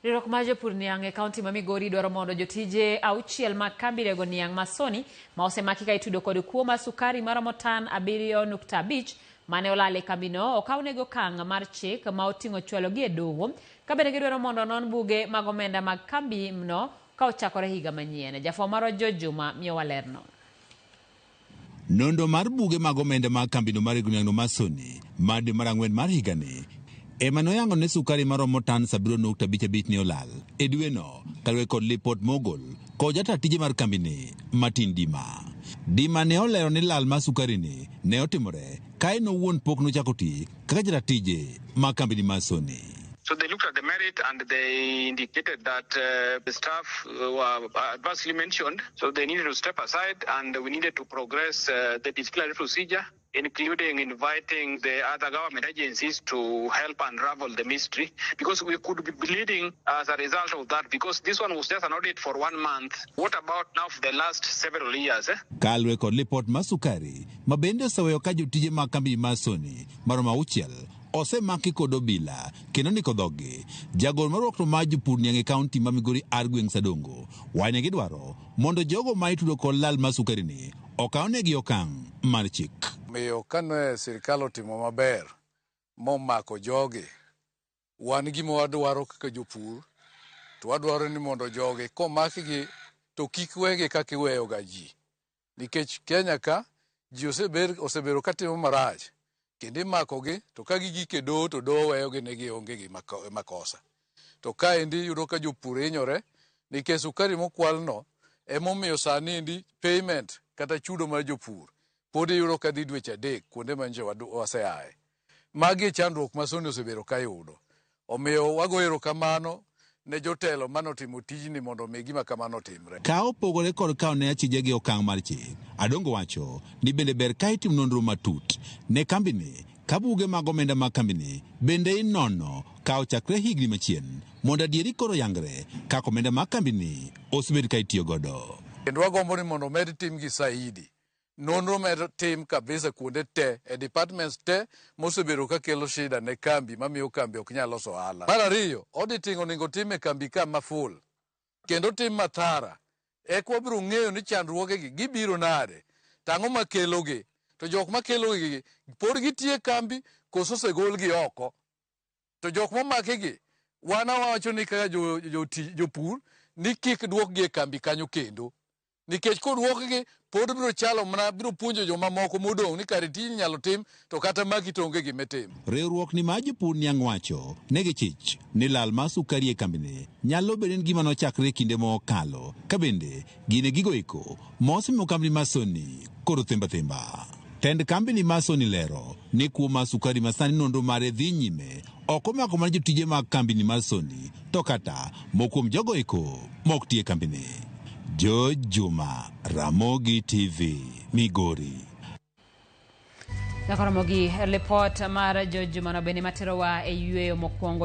Riwruok mar jopur niang' e kaunti ma Migori dwaro mondo jotije auchiel mag kambi rego niang' Masoni ma osemaki ka itudo kod kuo mar sukari maromo tan 7.5 mane olal e kambino okawnego okang' mar chik ma oting'o chwelogi e doho ka bende gidwaro mondo non buge mag omenda mag kambi no ka ochakore higa manyien. Jafwambo marwa George Juma miyowa lerno. Nondo mar buge mag omenda mag kambino mar rego niang' Masoni mar dwe mar ang'wen mar higani ema noyango ne sukari maromo tan 7.55 ne olal e dweno kaluwore kod lipot mogol kod jata tije mar kambini Martin Dima ne olero ni lal mar sukari ni ne otimore kae no wuon pok nochako ti kaka jata tije mar kambini Masoni. So they looked at the merit and they indicated that the staff were adversely mentioned. So they needed to step aside and we needed to progress the disciplinary procedure, including inviting the other government agencies to help unravel the mystery, because we could be bleeding as a result of that, because this one was just an audit for 1 month. What about now for the last several years? Kalwe kod lipot mar sukari mabende oseweyo ka jotije mag kambi Masoni maromo auchiel osemaki kod obila kendo ndiko dhogi. Jagoro marwakno mar jopur niang' e kaunti ma Migori Argueng Sadongo wane gidwaro mondo jogo ma itudo kod lal mar sukari ni okawnegi okang' mar chik. Miyo kane sirikal otimo maber momako jogi, wan gima wadwaro kaka jopur, to wadwaro ni mondo jogi komakgi to kik wegi kaka iweyo ga ji. Nikech Kenya ka ji osebero katimo marach, kendo imakogi to ka gigike doho to doho weyogi ne gionge gi makosa. To kaendi yudo ka jopur hinyore nikech sukari mokwalno emomiyo sani endi payment kata chudo mar jopur pod iyudo ka dhi dweche 3 kuonde ma nje waseaye. Magi chandruok ma Soni osebero ka yudo. Omiyo wagoyo erokamano ne jotelo manotimo tijni mondo mi gima kamano timre. Ka opogore kod kawo ne achije gi okang' mar chik, Adongo wacho ni bende ber ka itim nonro matut ne kambini ka buge mag omenda mag kambini bende inono ka ochakre higni machien mondo adieri koro yangre kaka omenda mag kambini osebed ka itiyo godo. Kendo wagombo ni mondo med tim gi saidi. Nonro med tim kabisa kuonde te e departments te mosebero ka kelo shida ne kambi mamiyo kambi ok nyal loso ohala. Mar ariyo, auditing onego tim e kambi ka maful kendo tim matara eka wabiro ng'eyo ni chandruogegi gibiro nade, tang'o makelogi, to jok makelogi pod gitie kambi koso osegolgi oko. To jok momakigi wan awacho ni kaka jopur ni kik duokgi e kambi kanyo kendo, nikech koduokgi pod biro chalo mana biro puonjo joma moko modong' ni kare tijni nyalo tim to kata maki to onge gima tim. Riwruok ni mar jopur niang' wacho negi chich ni lal mar sukari e kambini nyalo bedo ni gima nochakre kinde mokalo ka bende gine gigo eko mosemiyo kambini Masoni koro themba. Tend kambini Masoni lero ni kuo mar sukari masani nonro mare dhi nyime ok omako mana jotije mag kambini Masoni to kata mokuom jogo eko mok tie kambini. George Juma, Ramogi TV, Migori. Ramogi, report mar George Juma no bende materowa e yweyo mokwongo.